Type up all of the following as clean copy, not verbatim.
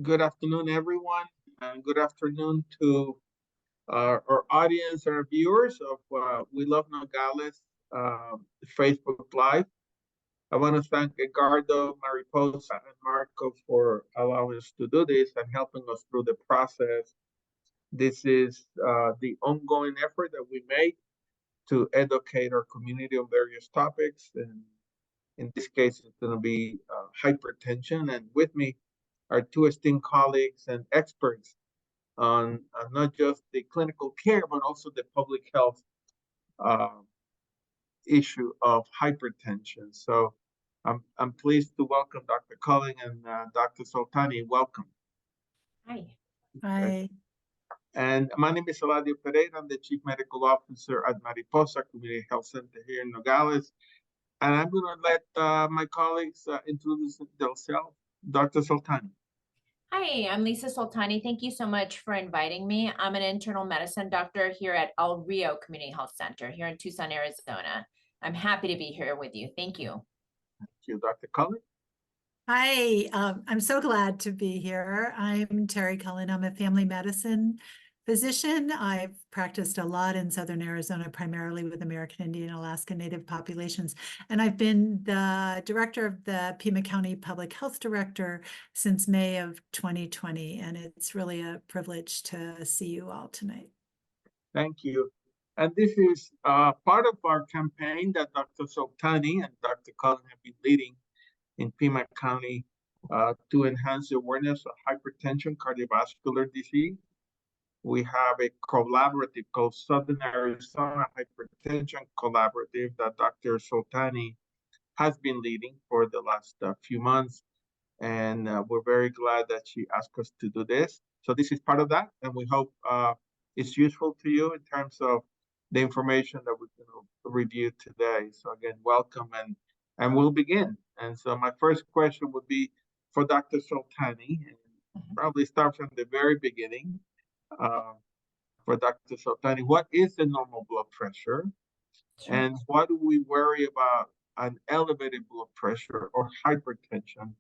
Good afternoon, everyone, and good afternoon to our audience and our viewers of We Love Nogales Facebook Live. I want to thank Edgardo, Mariposa, and Marco for allowing us to do this and helping us through the process. This is the ongoing effort that we make to educate our community on various topics. And in this case, it's going to be hypertension. And with me are two esteemed colleagues and experts on not just the clinical care, but also the public health uh, issue of hypertension. So I'm pleased to welcome Dr. Culling and Dr. Soltani. Welcome. Hi. Hi. And my name is Eladio Pereira. I'm the Chief Medical Officer at Mariposa Community Health Center here in Nogales. And I'm going to let my colleagues introduce themselves. Dr. Soltani. Hi, I'm Lisa Soltani. Thank you so much for inviting me. I'm an internal medicine doctor here at El Rio Community Health Center here in Tucson, Arizona. I'm happy to be here with you. Thank you. Thank you, Dr. Cullen. Hi, I'm so glad to be here. I'm Terry Cullen. I'm a family medicine physician. I've practiced a lot in Southern Arizona, primarily with American Indian and Alaska Native populations. And I've been the director of the Pima County Public Health Director since May of 2020. And it's really a privilege to see you all tonight. Thank you. And this is part of our campaign that Dr. Soltani and Dr. Cullen have been leading in Pima County to enhance the awareness of hypertension, cardiovascular disease. We have a collaborative called Southern Arizona Hypertension Collaborative that Dr. Soltani has been leading for the last few months. And we're very glad that she asked us to do this. So this is part of that, and we hope it's useful to you in terms of the information that we're going to review today. So again, welcome, and we'll begin. And so my first question would be for Dr. Soltani, and probably start from the very beginning. For Dr. Soltani, what is the normal blood pressure? Sure. And what do we worry about an elevated blood pressure or hypertension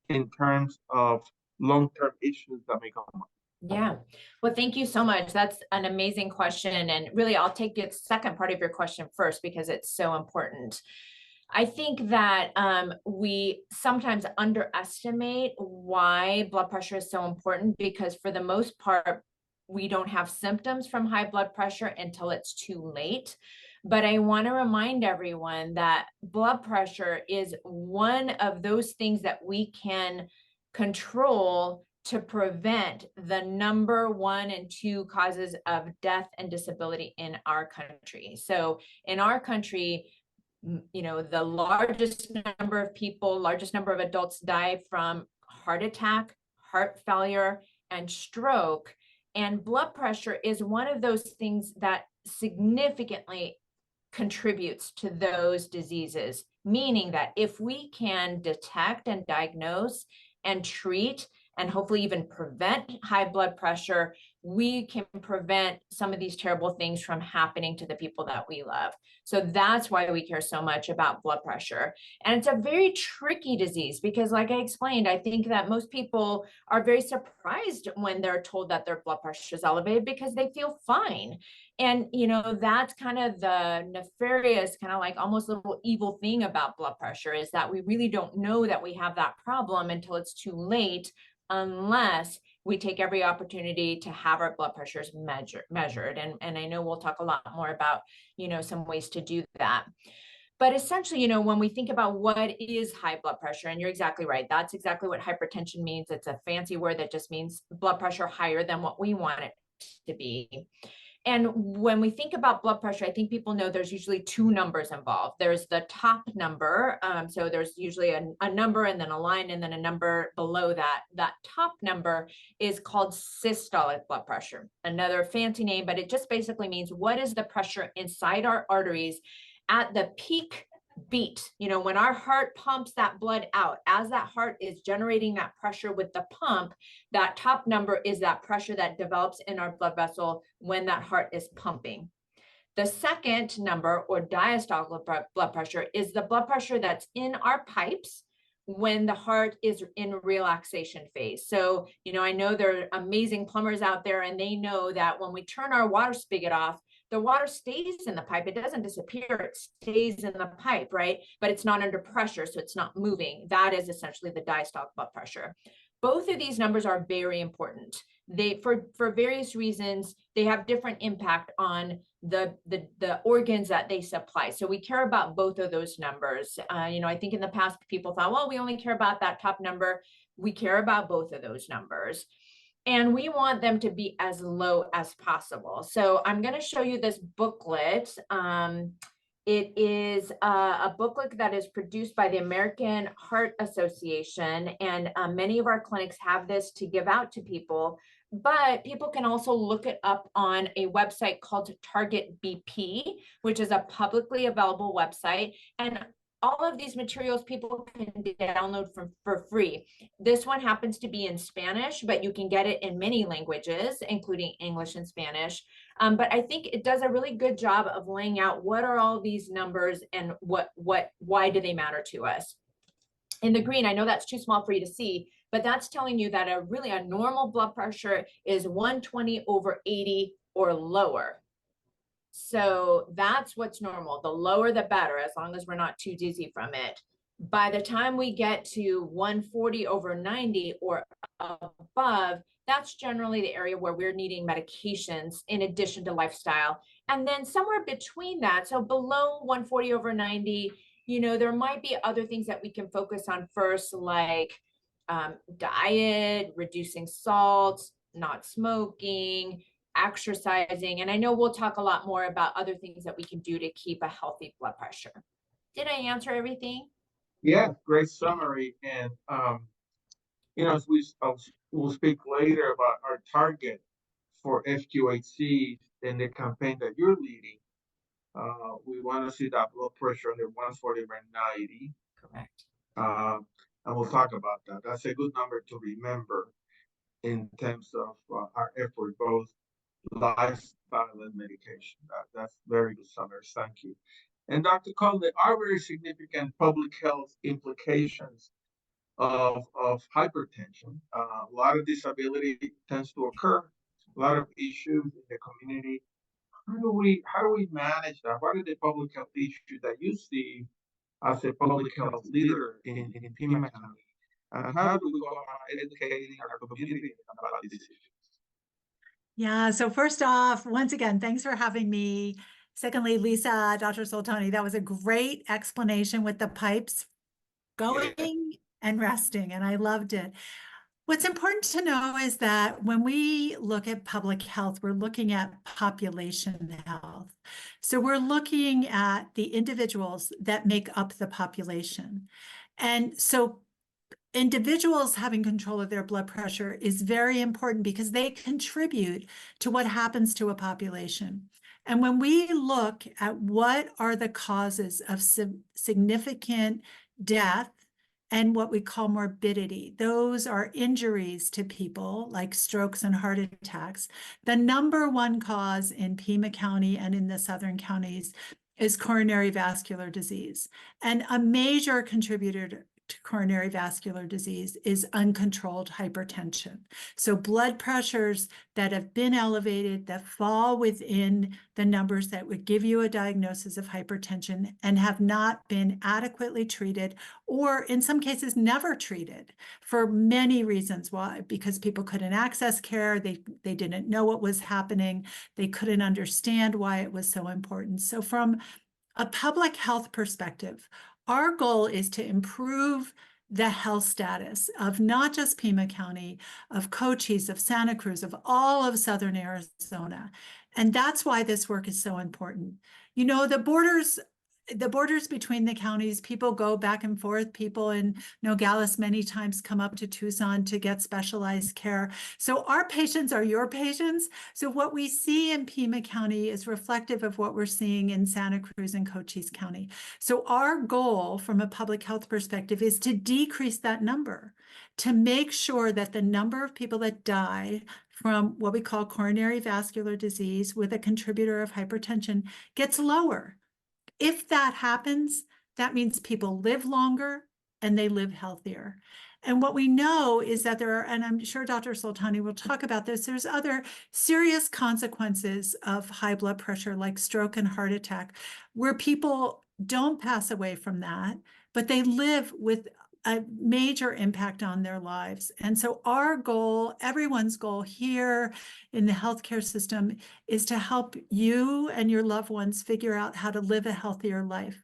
in terms of long-term issues that may come up? Yeah. Well, thank you so much. That's an amazing question. And really, I'll take the second part of your question first because it's so important. I think that we sometimes underestimate why blood pressure is so important because for the most part, we don't have symptoms from high blood pressure until it's too late. But I want to remind everyone that blood pressure is one of those things that we can control to prevent the number 1 and 2 causes of death and disability in our country. So in our country, you know, the largest number of people, largest number of adults die from heart attack, heart failure, and stroke. And blood pressure is one of those things that significantly contributes to those diseases, meaning that if we can detect and diagnose and treat and hopefully even prevent high blood pressure, we can prevent some of these terrible things from happening to the people that we love. So that's why we care so much about blood pressure. And it's a very tricky disease because, like I explained, I think that most people are very surprised when they're told that their blood pressure is elevated because they feel fine. And, you know, that's kind of the nefarious, kind of like almost little evil thing about blood pressure is that we really don't know that we have that problem until it's too late, unless we take every opportunity to have our blood pressures measured. And I know we'll talk a lot more about, you know, some ways to do that. But essentially, you know, when we think about what is high blood pressure, and you're exactly right, that's exactly what hypertension means. It's a fancy word that just means blood pressure higher than what we want it to be. And when we think about blood pressure, I think people know there's usually 2 numbers involved. There's the top number. So there's usually a number and then a line and then a number below that. That top number is called systolic blood pressure, another fancy name, but it just basically means what is the pressure inside our arteries at the peak beat. You know, when our heart pumps that blood out, as that heart is generating that pressure with the pump, that top number is that pressure that develops in our blood vessel when that heart is pumping. The second number, or diastolic blood pressure, is the blood pressure that's in our pipes when the heart is in relaxation phase. So, I know there are amazing plumbers out there, and they know that when we turn our water spigot off, the water stays in the pipe. It doesn't disappear. It stays in the pipe, right? But it's not under pressure, so it's not moving. That is essentially the diastolic blood pressure. Both of these numbers are very important. They, for various reasons, they have different impact on the organs that they supply. So we care about both of those numbers. I think in the past people thought, well, we only care about that top number. We care about both of those numbers. And we want them to be as low as possible. So I'm going to show you this booklet. It is a booklet that is produced by the American Heart Association. And many of our clinics have this to give out to people. But people can also look it up on a website called Target BP, which is a publicly available website. And all of these materials people can download for free. This one happens to be in Spanish, but you can get it in many languages, including English and Spanish. But I think it does a really good job of laying out what are all these numbers and why do they matter to us. In the green, I know that's too small for you to see, but that's telling you that a normal blood pressure is 120/80 or lower. So that's what's normal. The lower, the better, as long as we're not too dizzy from it. By the time we get to 140/90 or above, that's generally the area where we're needing medications in addition to lifestyle. And then somewhere between that, so below 140/90, there might be other things that we can focus on first, like diet, reducing salt, not smoking, exercising. And I know we'll talk a lot more about other things that we can do to keep a healthy blood pressure. Did I answer everything? Yeah, great summary. And, as we'll speak later about our target for FQHCs in the campaign that you're leading. We want to see that blood pressure under 140/90. Correct. And we'll talk about that. That's a good number to remember in terms of our effort, both lifestyle and medication. That's very good summary. Thank you. And Dr. Cole, there are very significant public health implications of hypertension. A lot of disability tends to occur, a lot of issues in the community. How do we manage that? What are the public health issues that you see as a public health leader in Pima County? And how do we go about educating our community about these issues? Yeah, so first off, once again, thanks for having me. Secondly, Lisa, Dr. Soltani, that was a great explanation with the pipes going and resting, and I loved it. What's important to know is that when we look at public health, we're looking at population health. So we're looking at the individuals that make up the population. And so individuals having control of their blood pressure is very important because they contribute to what happens to a population. And when we look at what are the causes of significant death and what we call morbidity, those are injuries to people like strokes and heart attacks. The number one cause in Pima County and in the southern counties is coronary vascular disease. And a major contributor to coronary vascular disease is uncontrolled hypertension. So blood pressures that have been elevated, that fall within the numbers that would give you a diagnosis of hypertension and have not been adequately treated, or in some cases never treated for many reasons. Why? Because people couldn't access care, they didn't know what was happening, they couldn't understand why it was so important. So from a public health perspective, our goal is to improve the health status of not just Pima County, of Cochise, of Santa Cruz, of all of Southern Arizona. And that's why this work is so important. The borders between the counties, people go back and forth. People in Nogales many times come up to Tucson to get specialized care. So our patients are your patients. So what we see in Pima County is reflective of what we're seeing in Santa Cruz and Cochise County. So our goal from a public health perspective is to decrease that number, to make sure that the number of people that die from what we call coronary vascular disease with a contributor of hypertension gets lower. If that happens, that means people live longer, and they live healthier. And what we know is that there are, and I'm sure Dr. Soltani will talk about this, there's other serious consequences of high blood pressure, like stroke and heart attack, where people don't pass away from that, but they live with a major impact on their lives. And so our goal, everyone's goal here in the healthcare system, is to help you and your loved ones figure out how to live a healthier life.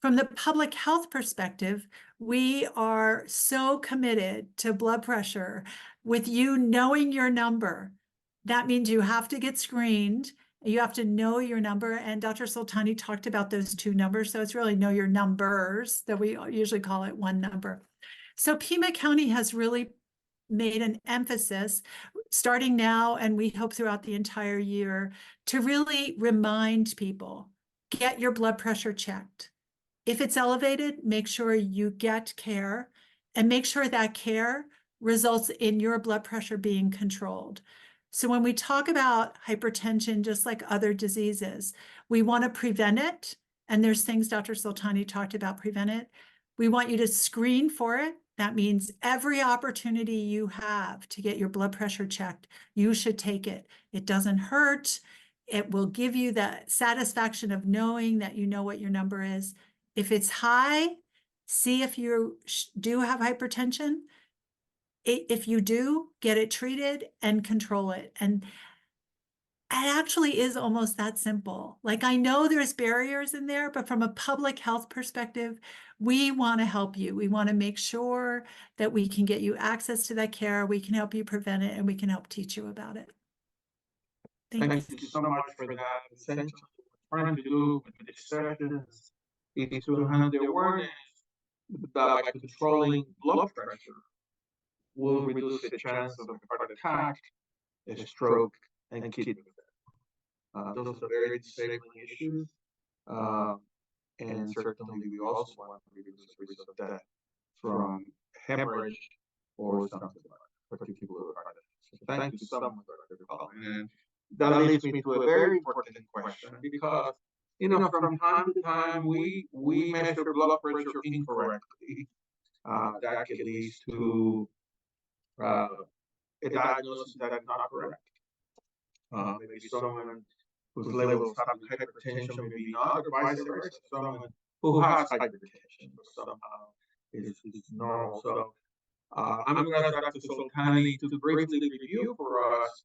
From the public health perspective, we are so committed to blood pressure with you knowing your number. That means you have to get screened. You have to know your number. And Dr. Soltani talked about those two numbers. So it's really know your numbers, that we usually call it one number. So Pima County has really made an emphasis starting now, and we hope throughout the entire year, to really remind people, get your blood pressure checked. If it's elevated, make sure you get care, and make sure that care results in your blood pressure being controlled. So when we talk about hypertension, just like other diseases, we want to prevent it. And there's things Dr. Soltani talked about, prevent it. We want you to screen for it. That means every opportunity you have to get your blood pressure checked, you should take it. It doesn't hurt. It will give you the satisfaction of knowing that you know what your number is. If it's high, see if you do have hypertension. If you do, get it treated and control it. And it actually is almost that simple. Like, I know there's barriers in there, but from a public health perspective, we want to help you. We want to make sure that we can get you access to that care. We can help you prevent it, and we can help teach you about it. Thank you so much for that. Essentially, what we're trying to do with this session is to enhance the awareness that by controlling blood pressure will reduce the chance of heart attack, a stroke, and kidney failure. Those are very disabling issues, and certainly we also want to reduce the risk of death from hemorrhage or something like particular heart attack. So thank you so much, Dr. Collin. And that leads me to a very important question, because from time to time we measure blood pressure incorrectly. That can lead to a diagnosis that is not correct. Maybe someone whose levels have hypertension may be not, or vice versa. Someone who has hypertension but somehow is normal. So I'm going to ask Dr. Soltani to briefly review for us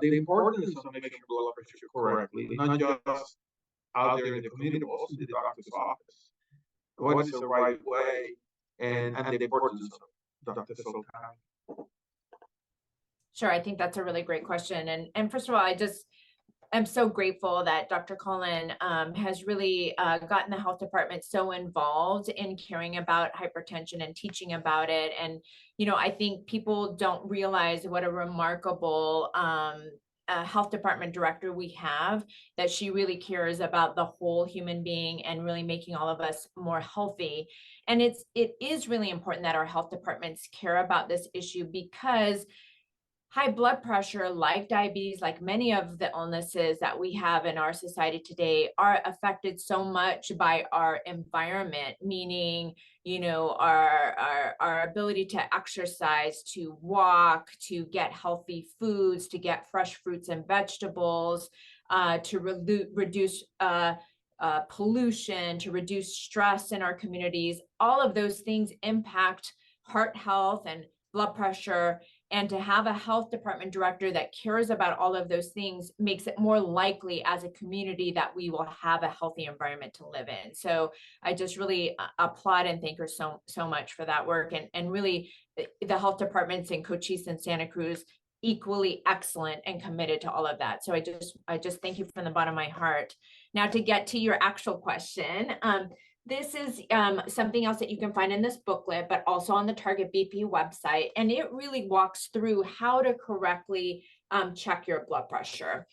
the importance of measuring blood pressure correctly, not just out there in the community, but also in the doctor's office. What is the right way, and the importance of Dr. Soltani? Sure, I think that's a really great question. And first of all, I'm so grateful that Dr. Collin has really gotten the health department so involved in caring about hypertension and teaching about it. And, I think people don't realize what a remarkable health department director we have, that she really cares about the whole human being and really making all of us more healthy. And it is really important that our health departments care about this issue, because high blood pressure, like diabetes, like many of the illnesses that we have in our society today, are affected so much by our environment, meaning, our ability to exercise, to walk, to get healthy foods, to get fresh fruits and vegetables, to reduce pollution, to reduce stress in our communities. All of those things impact heart health and blood pressure. And to have a health department director that cares about all of those things makes it more likely as a community that we will have a healthy environment to live in. So I just really applaud and thank her so much for that work. And really the health departments in Cochise and Santa Cruz, equally excellent and committed to all of that. So I just thank you from the bottom of my heart. Now, to get to your actual question, this is something else that you can find in this booklet, but also on the Target BP website. And it really walks through how to correctly check your blood pressure.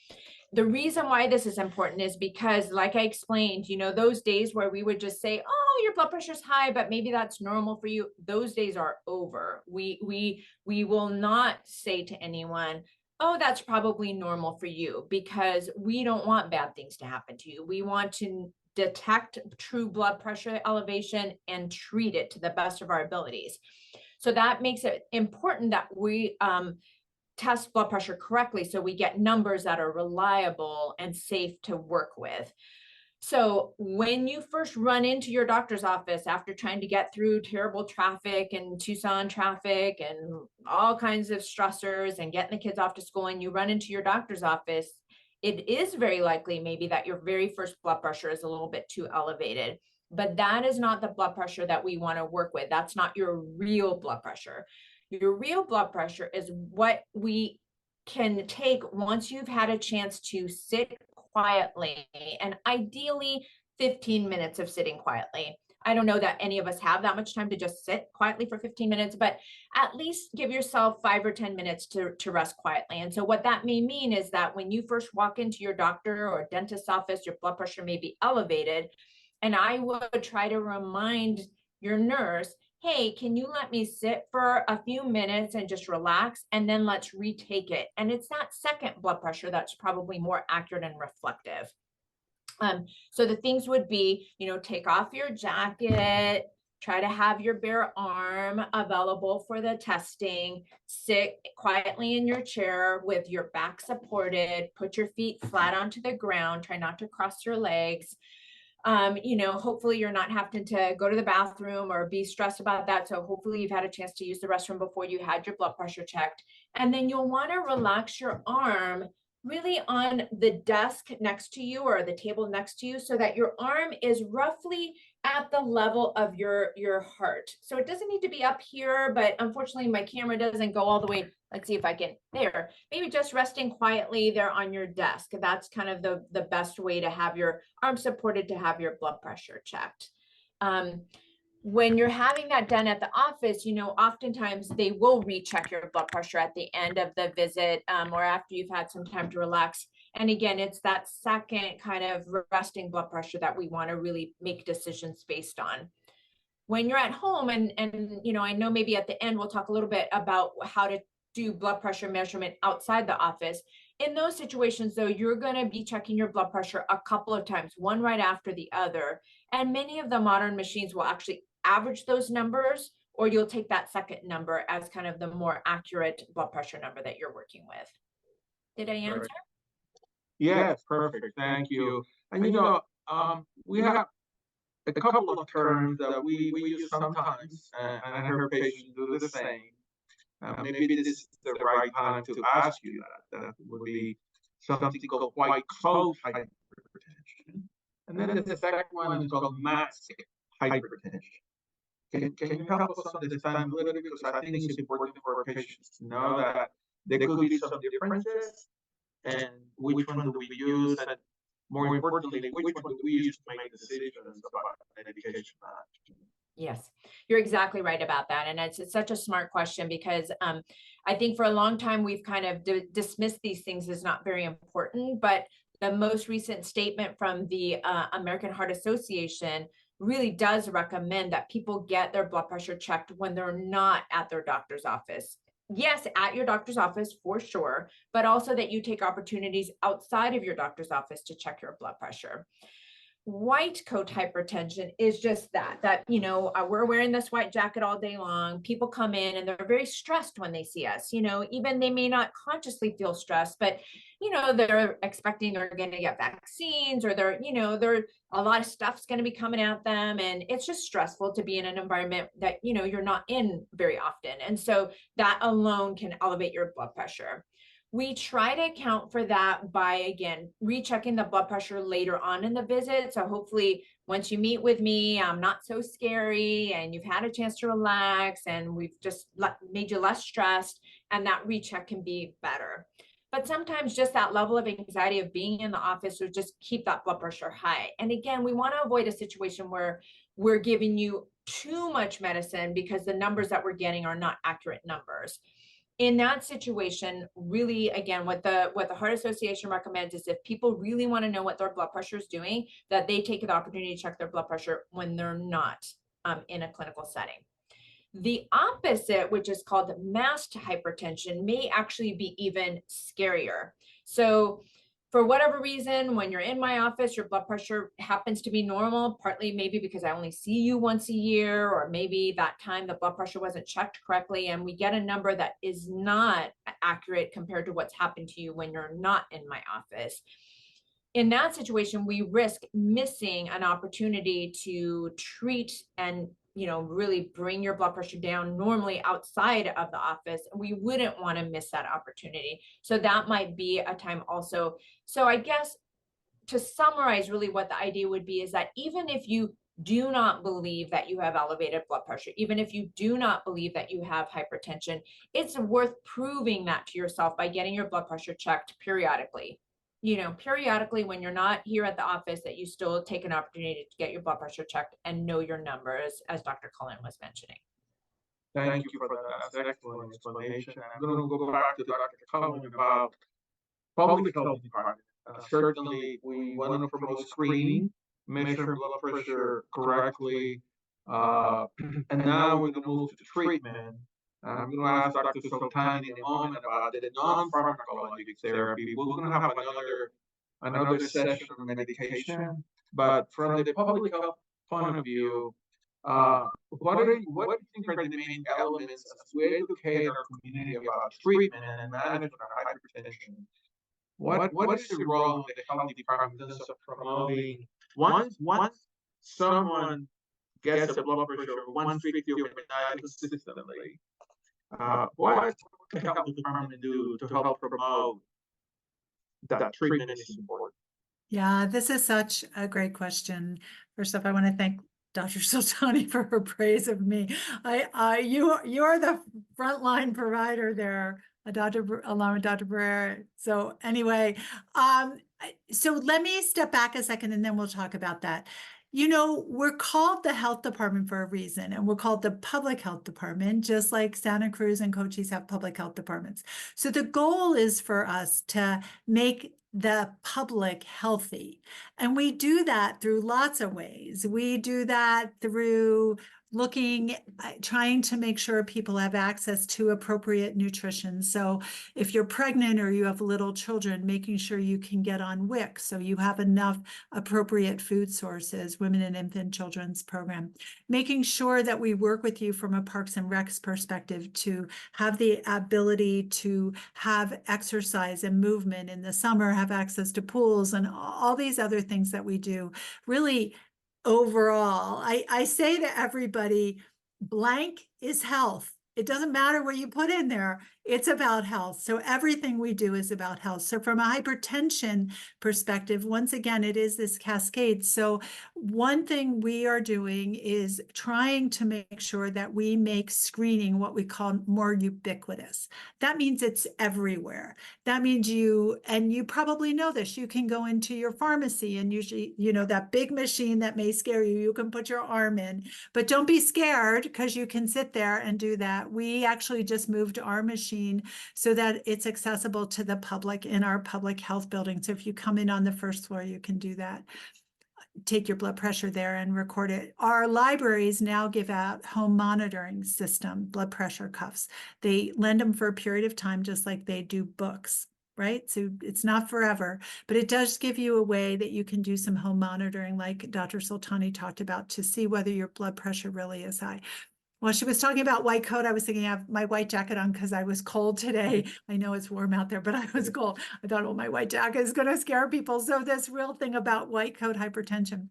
The reason why this is important is because, like I explained, those days where we would just say, oh, your blood pressure is high, but maybe that's normal for you. Those days are over. We will not say to anyone, oh, that's probably normal for you, because we don't want bad things to happen to you. We want to detect true blood pressure elevation and treat it to the best of our abilities. So that makes it important that we test blood pressure correctly so we get numbers that are reliable and safe to work with. So when you first run into your doctor's office after trying to get through terrible traffic and Tucson traffic and all kinds of stressors and getting the kids off to school, and you run into your doctor's office, it is very likely maybe that your very first blood pressure is a little bit too elevated. But that is not the blood pressure that we want to work with. That's not your real blood pressure. Your real blood pressure is what we can take once you've had a chance to sit quietly, and ideally 15 minutes of sitting quietly. I don't know that any of us have that much time to just sit quietly for 15 minutes, but at least give yourself 5 or 10 minutes to rest quietly. And so what that may mean is that when you first walk into your doctor or dentist's office, your blood pressure may be elevated. And I would try to remind your nurse, hey, can you let me sit for a few minutes and just relax, and then let's retake it. And it's that second blood pressure that's probably more accurate and reflective. So the things would be, take off your jacket, try to have your bare arm available for the testing, sit quietly in your chair with your back supported, put your feet flat onto the ground, try not to cross your legs. Hopefully you're not having to go to the bathroom or be stressed about that. So hopefully you've had a chance to use the restroom before you had your blood pressure checked. And then you'll want to relax your arm really on the desk next to you or the table next to you so that your arm is roughly at the level of your heart. So it doesn't need to be up here, but unfortunately my camera doesn't go all the way. Let's see if I can, there, maybe just resting quietly there on your desk. That's kind of the best way to have your arm supported to have your blood pressure checked. When you're having that done at the office, oftentimes they will recheck your blood pressure at the end of the visit or after you've had some time to relax. And again, it's that second kind of resting blood pressure that we want to really make decisions based on. When you're at home, and I know maybe at the end we'll talk a little bit about how to do blood pressure measurement outside the office. In those situations, though, you're going to be checking your blood pressure a couple of times, one right after the other. And many of the modern machines will actually average those numbers, or you'll take that second number as kind of the more accurate blood pressure number that you're working with. Did I answer? Yes, perfect. Thank you. And we have a couple of terms that we use sometimes, and I heard patients do the same. Maybe this is the right time to ask you that. That would be something called white coat hypertension. And then the second one is called mask hypertension. Can you help us understand a little bit? Because I think it's important for our patients to know that there could be some differences and which one do we use, and more importantly, which one do we use to make decisions about medication management. Yes, you're exactly right about that. And it's such a smart question because I think for a long time, we've kind of dismissed these things as not very important, but the most recent statement from the American Heart Association really does recommend that people get their blood pressure checked when they're not at their doctor's office. Yes, at your doctor's office for sure, but also that you take opportunities outside of your doctor's office to check your blood pressure. White coat hypertension is just that we're wearing this white jacket all day long. People come in and they're very stressed when they see us, even they may not consciously feel stressed, but they're expecting they're going to get vaccines, or they're a lot of stuff's going to be coming at them, and it's just stressful to be in an environment that you're not in very often, and so that alone can elevate your blood pressure. We try to account for that by, again, rechecking the blood pressure later on in the visit. So hopefully once you meet with me, I'm not so scary and you've had a chance to relax and we've just made you less stressed, and that recheck can be better. But sometimes just that level of anxiety of being in the office will just keep that blood pressure high. And again, we want to avoid a situation where we're giving you too much medicine because the numbers that we're getting are not accurate numbers. In that situation, really, again, what the Heart Association recommends is if people really want to know what their blood pressure is doing, that they take the opportunity to check their blood pressure when they're not in a clinical setting. The opposite, which is called masked hypertension, may actually be even scarier. So for whatever reason, when you're in my office, your blood pressure happens to be normal, partly maybe because I only see you once a year, or maybe that time the blood pressure wasn't checked correctly, and we get a number that is not accurate compared to what's happened to you when you're not in my office. In that situation, we risk missing an opportunity to treat and really bring your blood pressure down normally outside of the office. We wouldn't want to miss that opportunity. So that might be a time also. So I guess to summarize really what the idea would be is that even if you do not believe that you have elevated blood pressure, even if you do not believe that you have hypertension, it's worth proving that to yourself by getting your blood pressure checked periodically. Periodically when you're not here at the office, that you still take an opportunity to get your blood pressure checked and know your numbers, as Dr. Cullen was mentioning. Thank you for that excellent explanation. I'm going to go back to Dr. Cullen about public health department. Certainly, we want to promote screening, measure blood pressure correctly, and now we're going to move to treatment. I'm going to ask Dr. Sultani in a moment about the non-pharmacologic therapy. We're going to have another session on medication, but from the public health point of view, what do you think are the main elements as we educate our community about treatment and management of hypertension? What is the role of the health department in terms of promoting once someone gets a blood pressure of 150 over 90 consistently? What can the health department do to help promote that treatment is important? Yeah, this is such a great question. First off, I want to thank Dr. Sultani for her praise of me. You are the frontline provider there, along with Dr. Barrera. So anyway, so let me step back a second and then we'll talk about that. We're called the health department for a reason, and we're called the public health department, just like Santa Cruz and Cochise have public health departments. So the goal is for us to make the public healthy. And we do that through lots of ways. We do that through trying to make sure people have access to appropriate nutrition. So if you're pregnant or you have little children, making sure you can get on WIC so you have enough appropriate food sources, Women and Infant Children's Program. Making sure that we work with you from a Parks and Recs perspective to have the ability to have exercise and movement in the summer, have access to pools and all these other things that we do. Really, overall, I say to everybody, blank is health. It doesn't matter what you put in there. It's about health. So everything we do is about health. So from a hypertension perspective, once again, it is this cascade. So one thing we are doing is trying to make sure that we make screening what we call more ubiquitous. That means it's everywhere. That means you probably know this, you can go into your pharmacy and usually, that big machine that may scare you, you can put your arm in, but don't be scared because you can sit there and do that. We actually just moved our machine so that it's accessible to the public in our public health building. So if you come in on the first floor, you can do that. Take your blood pressure there and record it. Our libraries now give out home monitoring system, blood pressure cuffs. They lend them for a period of time, just like they do books, right? So it's not forever, but it does give you a way that you can do some home monitoring like Dr. Sultani talked about to see whether your blood pressure really is high. While she was talking about white coat, I was thinking I have my white jacket on because I was cold today. I know it's warm out there, but I was cold. I thought, oh, my white jacket is going to scare people. So this real thing about white coat hypertension.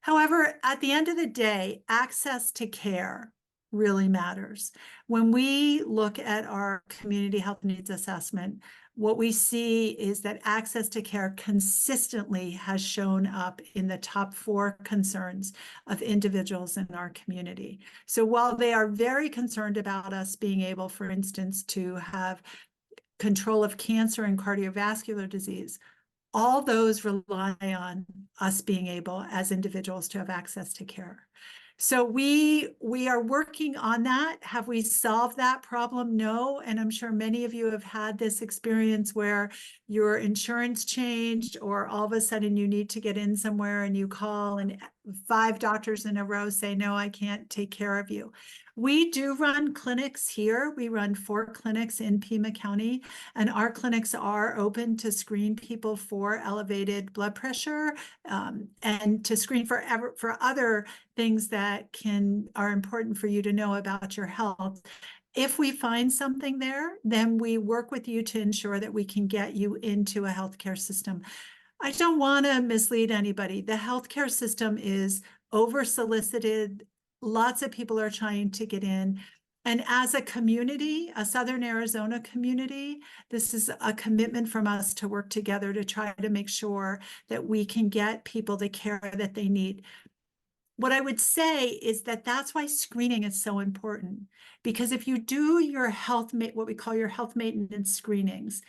However, at the end of the day, access to care really matters. When we look at our community health needs assessment, what we see is that access to care consistently has shown up in the top 4 concerns of individuals in our community. So while they are very concerned about us being able, for instance, to have control of cancer and cardiovascular disease, all those rely on us being able as individuals to have access to care. So we are working on that. Have we solved that problem? No. And I'm sure many of you have had this experience where your insurance changed or all of a sudden you need to get in somewhere and you call and 5 doctors in a row say, no, I can't take care of you. We do run clinics here. We run 4 clinics in Pima County, and our clinics are open to screen people for elevated blood pressure, and to screen for other things that are important for you to know about your health. If we find something there, then we work with you to ensure that we can get you into a healthcare system. I don't want to mislead anybody. The healthcare system is over-solicited. Lots of people are trying to get in. And as a community, a Southern Arizona community, this is a commitment from us to work together to try to make sure that we can get people the care that they need. What I would say is that that's why screening is so important, because if you do your what we call your health maintenance screenings,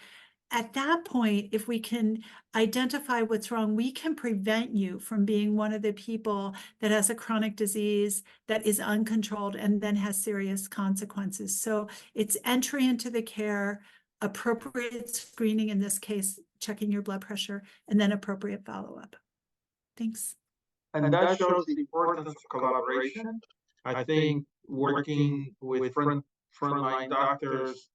at that point, if we can identify what's wrong, we can prevent you from being one of the people that has a chronic disease that is uncontrolled and then has serious consequences. So it's entry into the care, appropriate screening, in this case, checking your blood pressure, and then appropriate follow-up. Thanks. And that shows the importance of collaboration. I think working with frontline doctors,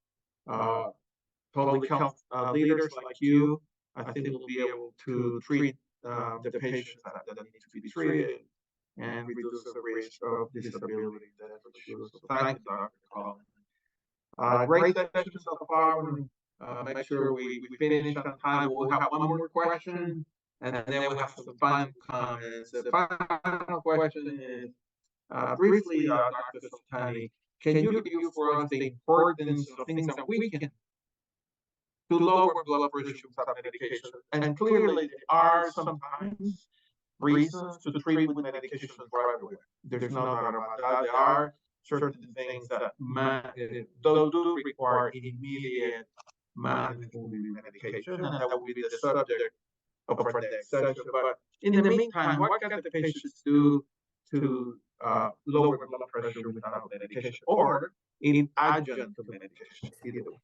public health leaders like you, I think we'll be able to treat the patients that need to be treated and reduce the risk of disability. That's for sure. So thank you, Dr. Collin. Great session so far. Make sure we finish on time. We'll have one more question, and then we'll have some final comments. The final question is, briefly, Dr. Soltani, can you review for us the importance of things that we can to lower blood pressure without medication? And clearly, there are sometimes reasons to treat with medications right away. There's no doubt about that. There are certain things that those do require immediate management with medication, and that will be the subject of our next session. But in the meantime, what can the patients do to lower blood pressure without medication, or in adjunct to medication? Either way.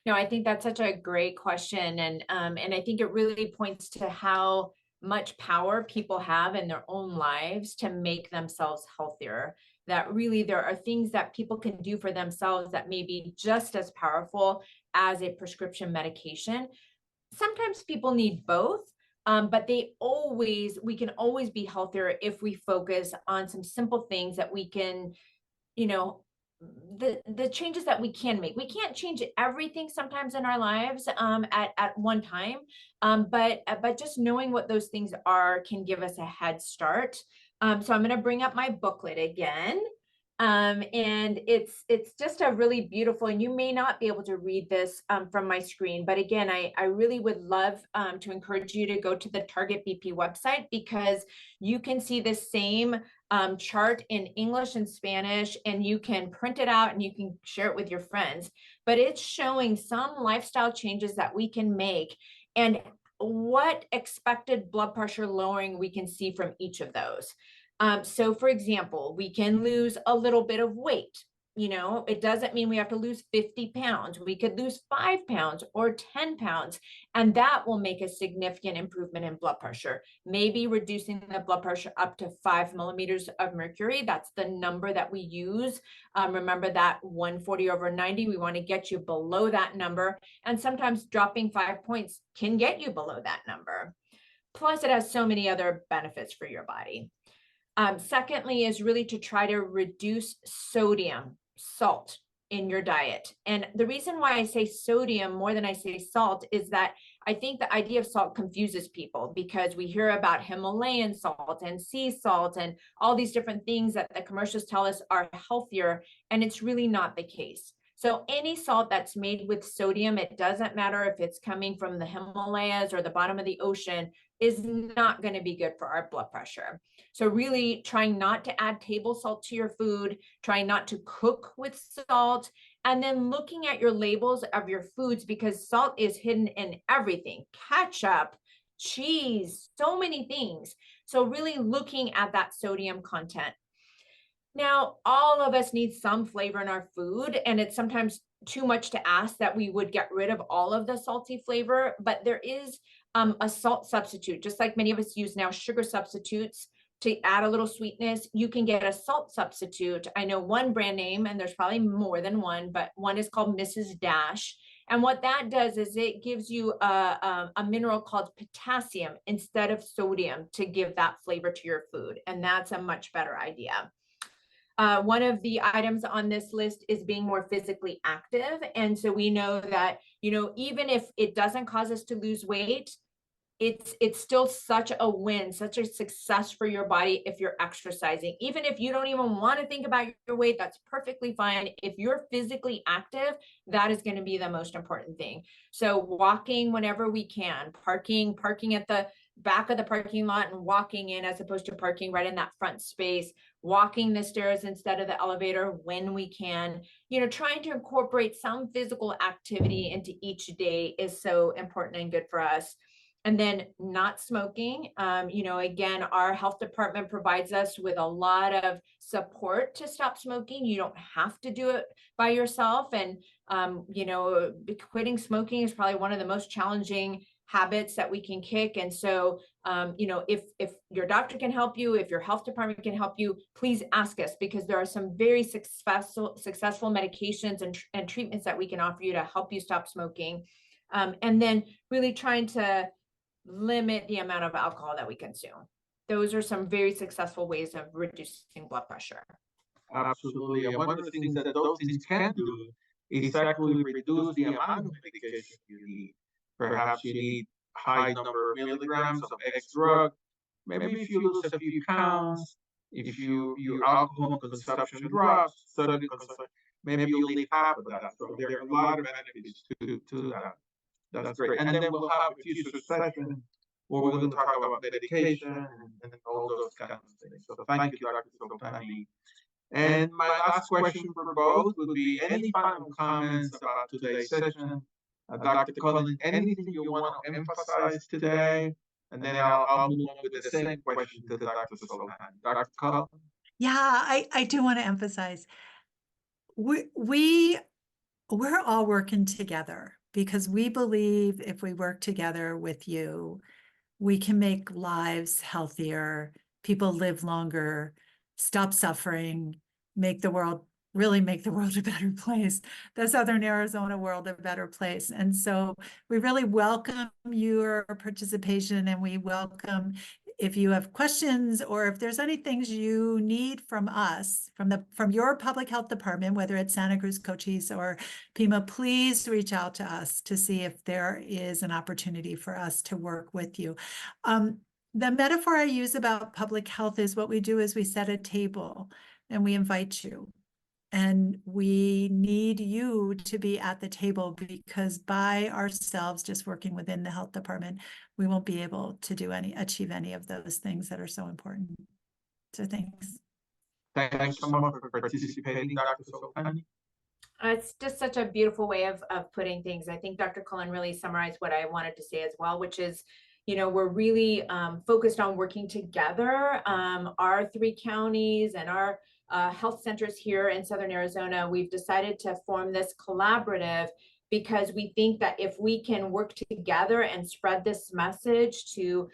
No, I think that's such a great question. And I think it really points to how much power people have in their own lives to make themselves healthier. That really there are things that people can do for themselves that may be just as powerful as a prescription medication. Sometimes people need both, but we can always be healthier if we focus on some simple things that we can, the changes that we can make. We can't change everything sometimes in our lives at one time, but just knowing what those things are can give us a head start. So I'm going to bring up my booklet again. And it's just a really beautiful, and you may not be able to read this from my screen, but again, I really would love to encourage you to go to the Target BP website, because you can see the same chart in English and Spanish, and you can print it out and you can share it with your friends. But it's showing some lifestyle changes that we can make and what expected blood pressure lowering we can see from each of those. So for example, we can lose a little bit of weight. It doesn't mean we have to lose 50 pounds. We could lose 5 pounds or 10 pounds, and that will make a significant improvement in blood pressure. Maybe reducing the blood pressure up to 5 millimeters of mercury. That's the number that we use. Remember that 140/90, we want to get you below that number. And sometimes dropping 5 points can get you below that number. Plus, it has so many other benefits for your body. Secondly is really to try to reduce sodium, salt in your diet. And the reason why I say sodium more than I say salt is that I think the idea of salt confuses people, because we hear about Himalayan salt and sea salt and all these different things that the commercials tell us are healthier, and it's really not the case. So any salt that's made with sodium, it doesn't matter if it's coming from the Himalayas or the bottom of the ocean, is not going to be good for our blood pressure. So really trying not to add table salt to your food, trying not to cook with salt, and then looking at your labels of your foods, because salt is hidden in everything: ketchup, cheese, so many things. So really looking at that sodium content. Now, all of us need some flavor in our food, and it's sometimes too much to ask that we would get rid of all of the salty flavor, but there is a salt substitute, just like many of us use now sugar substitutes. to add a little sweetness, you can get a salt substitute. I know one brand name, and there's probably more than one, but one is called Mrs. Dash. And what that does is it gives you a mineral called potassium instead of sodium to give that flavor to your food. And that's a much better idea. One of the items on this list is being more physically active. And so we know that, even if it doesn't cause us to lose weight, it's still such a win, such a success for your body if you're exercising. Even if you don't even want to think about your weight, that's perfectly fine. If you're physically active, that is going to be the most important thing. So walking whenever we can, parking at the back of the parking lot and walking in, as opposed to parking right in that front space, walking the stairs instead of the elevator when we can, trying to incorporate some physical activity into each day is so important and good for us. And then not smoking. Again, our health department provides us with a lot of support to stop smoking. You don't have to do it by yourself. And, quitting smoking is probably one of the most challenging habits that we can kick. And so, if your doctor can help you, if your health department can help you, please ask us, because there are some very successful medications and treatments that we can offer you to help you stop smoking. And then really trying to limit the amount of alcohol that we consume. Those are some very successful ways of reducing blood pressure. Absolutely. And one of the things that those things can do is actually reduce the amount of medication you need. Perhaps you need high number of milligrams of X drug. Maybe if you lose a few pounds, if your alcohol consumption drops, sodium consumption, maybe you'll leave half of that. So there are a lot of benefits to that. That's great. And then we'll have a future session where we're going to talk about medication and all those kinds of things. So thank you, Dr. Soltani. And my last question for both would be, any final comments about today's session? Dr. Cullen, anything you want to emphasize today? And then I'll move on with the same question to Dr. Soltani. Dr. Cullen? Yeah, I do want to emphasize, we're all working together, because we believe if we work together with you, we can make lives healthier, people live longer, stop suffering, really make the world a better place, the Southern Arizona world a better place. And so we really welcome your participation, and we welcome if you have questions, or if there's any things you need from us, from your public health department, whether it's Santa Cruz, Cochise, or Pima, please reach out to us to see if there is an opportunity for us to work with you. The metaphor I use about public health is, what we do is we set a table and we invite you. And we need you to be at the table, because by ourselves, just working within the health department, we won't be able to achieve any of those things that are so important. So thanks. Thanks so much for participating, Dr. Soltani. It's just such a beautiful way of putting things. I think Dr. Cullen really summarized what I wanted to say as well, which is, we're really focused on working together. Our 3 counties and our health centers here in Southern Arizona, we've decided to form this collaborative, because we think that if we can work together and spread this message to,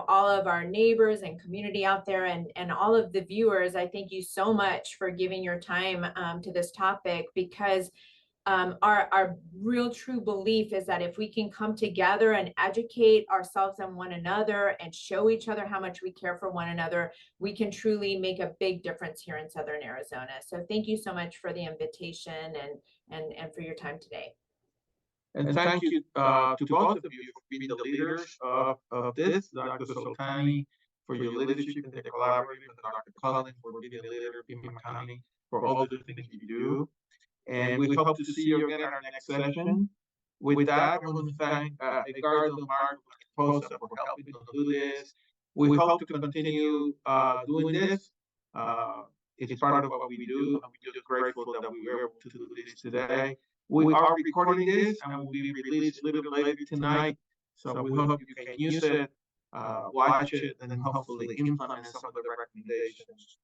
all of our neighbors and community out there, and all of the viewers, I thank you so much for giving your time to this topic, because our real true belief is that if we can come together and educate ourselves and one another and show each other how much we care for one another, we can truly make a big difference here in Southern Arizona. So thank you so much for the invitation and for your time today. And thank you to both of you for being the leaders of this, Dr. Soltani, for your leadership in the collaborative, and Dr. Cullen for being the leader of Pima County, for all the things you do. And we hope to see you again in our next session. With that, I want to thank Edgardo Mariposa for helping us do this. We hope to continue doing this. It's part of what we do, and we're just grateful that we were able to do this today. We are recording this, and will be released a little bit later tonight. So we hope you can use it, watch it, and then hopefully implement some of the recommendations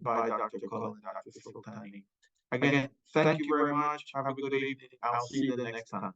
by Dr. Cullen and Dr. Soltani. Again, thank you very much. Have a good evening. I'll see you the next time.